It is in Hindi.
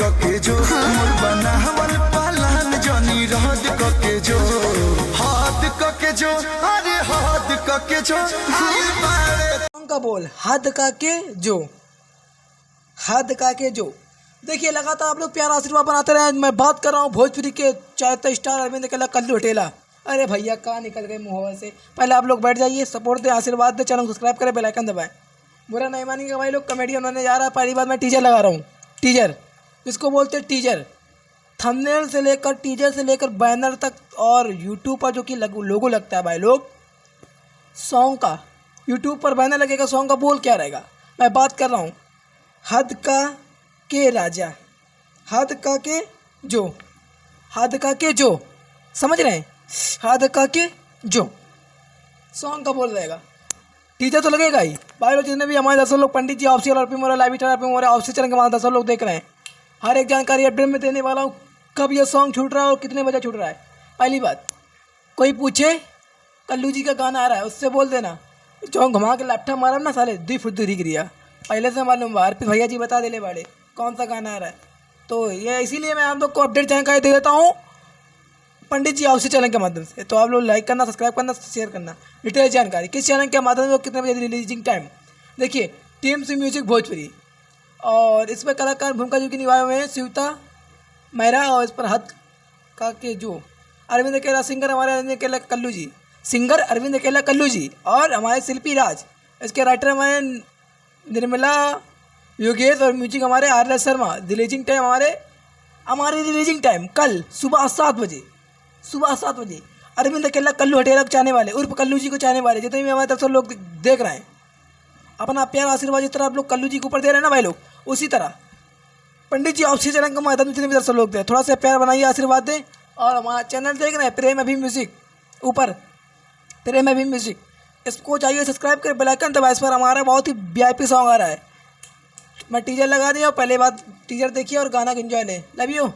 कके जो मोर बनावल पालन जनी रहद कके जो हाथ कके जो अरे हाथ कके जो का बोल हद का के जो हद का के जो। देखिए लगातार आप लोग प्यारा आशीर्वाद बनाते रहे। मैं बात कर रहा हूँ भोजपुरी के चाहते स्टार अरविंद केला कल्लू हटेला। अरे भैया कहाँ निकल गए मुँह से। पहले आप लोग बैठ जाइए, सपोर्ट दे, आशीर्वाद दे, चैनल सब्सक्राइब करें, बेल आइकन दबाएं। बुरा नहीं मानेंगे भाई लोग, कॉमेडियन होने जा रहा है। पहली बात मैं टीजर लगा रहा हूँ। टीजर इसको बोलते हैं टीजर। थंबनेल से लेकर टीजर से लेकर बैनर तक और यूट्यूब पर जो कि लोगो लगता है भाई लोग सॉन्ग का, यूट्यूब पर बैनर लगेगा सॉन्ग का, बोल क्या रहेगा। मैं बात कर रहा हूँ हद का के राजा, हद का के जो, हद का के जो, समझ रहे हैं, हद का के जो सॉन्ग का बोल रहेगा। टीजर तो लगेगा ही भाई लोग। जितने भी हमारे 10 लोग पंडित जी ऑफिशियल और पिमोरा लाइव और ऑफिशियल चैनल के बाद 10 लोग देख रहे हैं, हर एक जानकारी अपडेट में देने वाला हूँ। कब ये सॉन्ग छूट रहा है और कितने बजे छूट रहा है। पहली बात, कोई पूछे कल्लू जी का गाना आ रहा है, उससे बोल देना जो घुमा के लट्ठा मारा ना साले 2 फुट दूरी गिरिया। पहले से मालूम बा, अर्पित भैया जी बता देले बाड़े कौन सा गाना आ रहा है। तो ये इसीलिए मैं आप लोग को अपडेट जानकारी दे देता हूँ पंडित जी ऑफिशियल चैनल के माध्यम से। तो आप लोग लाइक करना, सब्सक्राइब करना, शेयर करना। डिटेल जानकारी किस चैनल के माध्यम से, कितने बजे रिलीजिंग टाइम। देखिए टीम सी म्यूजिक भोजपुरी, और इस पर कलाकार भूमिका जो कि निभाए हुए हैं शिवता मेहरा, और इस पर हद का के जो अरविंद अकेला, सिंगर हमारे अरविंद अकेला कल्लू जी, सिंगर अरविंद अकेला कल्लू जी, और हमारे शिल्पी राज, इसके राइटर हमारे निर्मला योगेश, और म्यूजिक हमारे आर शर्मा। रिलीजिंग टाइम हमारे रिलीजिंग टाइम कल सुबह 7 बजे, सुबह 7 बजे। अरविंद अकेला कल्लू हटेला को चाहने वाले, उर्फ कल्लू जी को चाहने वाले जितने भी हमारे तरफ से लोग देख रहे हैं, अपना प्यार आशीर्वाद जिस तरह आप लोग कल्लू जी के ऊपर दे रहे हैं ना भाई लोग, उसी तरह पंडित जी ऑफिशियल चैनल के माध्यम से जितने भी तरफ से लोग दें, थोड़ा सा प्यार बनाइए, आशीर्वाद दें। और हमारा चैनल देख रहे हैं प्रेम अभी म्यूजिक, ऊपर प्रेम अभी म्यूजिक, इसको चाहिए सब्सक्राइब कर, बेल आइकन दबाएं। इस पर हमारा बहुत ही VIP सॉन्ग आ रहा है। मैं टीजर लगा दिया, पहले बात टीजर देखिए और गाना एंजॉय लें। Love you.